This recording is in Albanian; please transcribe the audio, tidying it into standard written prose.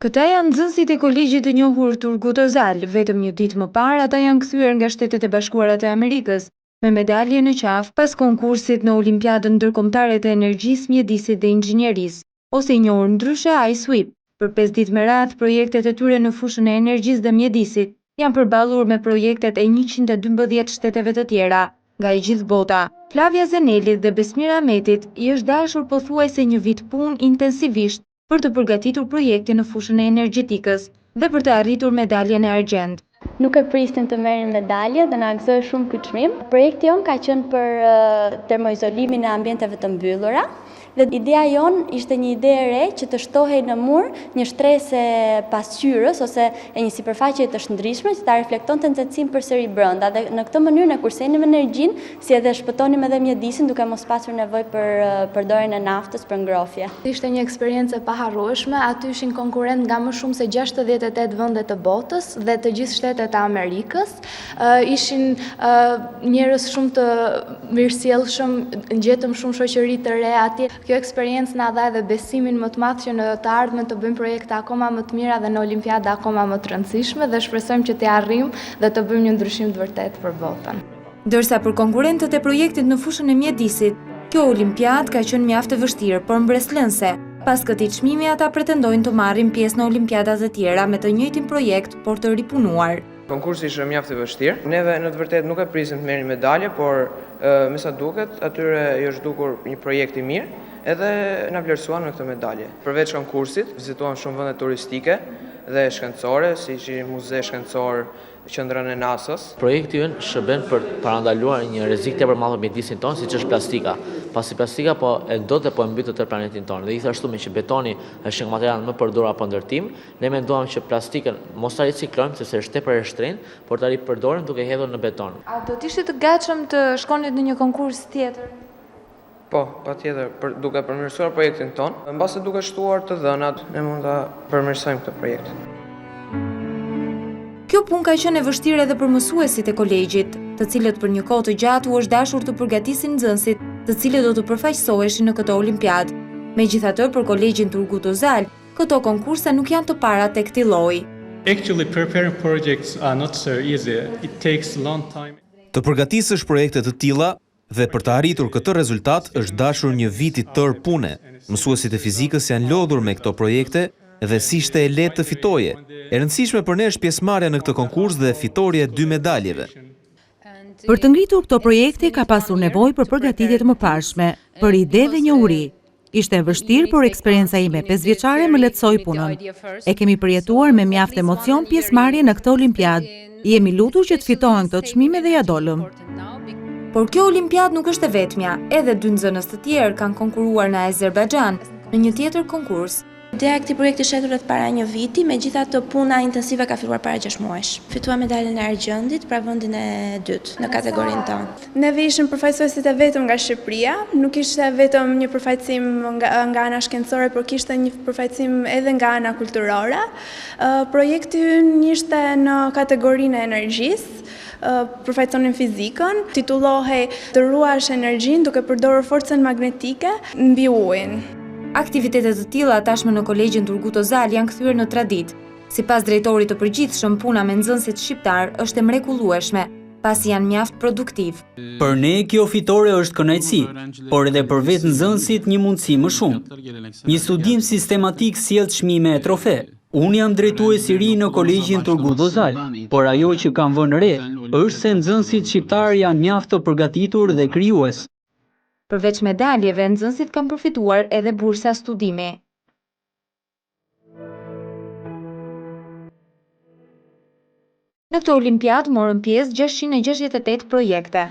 Këta janë nxënësit e kolegjit të njohur Turgut Özal. Vetëm një ditë më parë ata janë kthyer nga Shtetet e Bashkuara të Amerikës me medalje në qafë pas konkursit në Olimpiadën Ndërkombëtare të Energjisë, Mjedisit dhe Inxhinierisë, ose i njohur ndryshe iSweep. Për 5 ditë me radhë, projektet e tyre në fushën e energjisë dhe mjedisit janë përballur me projektet e 112 shteteve të tjera nga e gjithë bota. Flavia Zenelit dhe Besmira Ahmetit i është dashur pothuajse një vit punë intensivisht për të përgatitur projekte në fushën e energjetikës dhe për të arritur medaljen e argjend. Nuk e pristim të merrim medalje dhe na gëzoi shumë ky çmim. Projekti jon ka qenë për termoizolimin e ambienteve të mbyllura. Dhe ideja jon ishte një ide e re që të shtohej në mur një shtresë pasqyrës ose e një sipërfaqe të shndrishme që ta reflektonte nxehtësinë përsëri brenda. Dhe në këtë mënyrë ne kursenim energjinë, si edhe shpëtonim edhe mjedisin duke mos pasur nevojë për përdorjen e naftës për ngrohje. Ishte një eksperiencë e paharrueshme, aty ishin konkurrent nga më shumë se 68 vende të botës dhe të gjithë shtetet e Amerikës. Ishin njerëz shumë të mirësjellshëm, gjetëm shumë shoqëri të re atje. Kjo eksperiencë na dha edhe besimin më të madh që në të ardhmen të bëjmë projekte akoma më të mira dhe në olimpiada akoma më të rëndësishme dhe shpresojmë që t'i arrijmë dhe të bëjmë një ndryshim të vërtetë për botën. Ndërsa për konkurrentët e projektit në fushën e mjedisit, kjo olimpiadë ka qenë mjaft e vështirë, por mbreslënse. Pas këtij çmimi ata pretendojnë të marrin pjesë në olimpiadat e tjera me të njëjtin projekt, por të ripunuar. Konkursi ishte mjaft i vështirë. Neve në të vërtetë nuk e prisim të merrim medalje, por me sa duket, atyre i është dukur një projekt i mirë, edhe na vlerësuan me këtë medalje. Përveç konkursit, vizituam shumë vende turistike dhe shkencore, siç muze shkencor, qendrën e NASA-s. Projekti ynë shërben për parandaluar një rrezik tepër madh për mjedisin tonë, siç është plastika. Pasi plastika po e ndot dhe po e mbyt të tërë planetin tonë. Dhe gjithashtu me që betoni është një material më përdorur apo ndërtim, ne menduam që plastikën mos ta riciklojmë sepse është tepër e shtrenjtë, por ta ripërdorim duke hedhur në beton. A do të ishte të gatshëm të shkonit në një konkurs tjetër? Po, patjetër, duke përmirësuar projektin tonë, mbase duke shtuar të dhënat, ne mund ta përmirësojmë këtë projekt. Kjo punë ka qenë e vështirë edhe për mësuesit e kolegjit, të cilët për një kohë të gjatë u është dashur të përgatisin nxënësit, të cilët do të përfaqësoheshin në këtë olimpiadë. Megjithatë, për kolegjin Turgut Özal, këto konkurse nuk janë të para tek ky lloj. Actually, preparing projects are not so easy. It takes a long time. Të përgatisësh projekte të tilla dhe për të arritur këtë rezultat është dashur një vit i tërë pune. Mësuesit e fizikës janë lodhur me këto projekte dhe si ishte e lehtë të fitoje. E rëndësishme për ne është pjesëmarrja në këtë konkurs dhe fitoria e 2 medaljeve. Për të ngritur këto projekte ka pasur nevojë për përgatitje të mëparshme, për ide dhe njohuri. Ishte e vështirë, por eksperjenca ime 5-vjeçare më lehtësoi punën. E kemi përjetuar me mjaft emocion pjesëmarrje në këtë olimpiadë. Jemi lutur që të fitohen këto çmime dhe ja dolëm. Por kjo olimpiadë nuk është e vetmja, edhe 2 nxënës të tjerë kanë konkuruar në Azerbajxhan në një tjetër konkurs. Ideja e këtij projekti shetur rreth para një viti, megjithatë puna intensive ka filluar para 6 muajsh. Fituam medaljen e argjendit pra vendin e dytë në kategorinë tonë. Neve ishim përfaqësuesit e vetëm nga Shqipëria, nuk ishte vetëm një përfaqësim nga ana shkencore, por kishte një përfaqësim edhe nga ana kulturore. Projekti ynë ishte në kategorinë e energjisë. Përfaqësonin fizikën, titullohej "Të ruash energjinë duke përdorur forcën magnetike mbi ujin". Aktivitetet të tilla tashmë në kolegjin Turgut Özal janë kthyer në traditë. Sipas drejtorit të përgjithshëm, puna me nxënësit shqiptar është e mrekullueshme, pasi janë mjaft produktiv. Për ne kjo fitore është kënaqësi, por edhe për vetë nxënësit një mundësi më shumë. Një studim sistematik sjell çmime e trofe. Unë jam drejtues i ri në kolegjin Turgut Özal, por ajo që kam vënë re është se nxënësit shqiptar janë mjaft të përgatitur dhe krijues. Përveç medaljeve, nxënësit kanë përfituar edhe bursa studimi. Në këtë olimpiadë morën pjesë 668 projekte.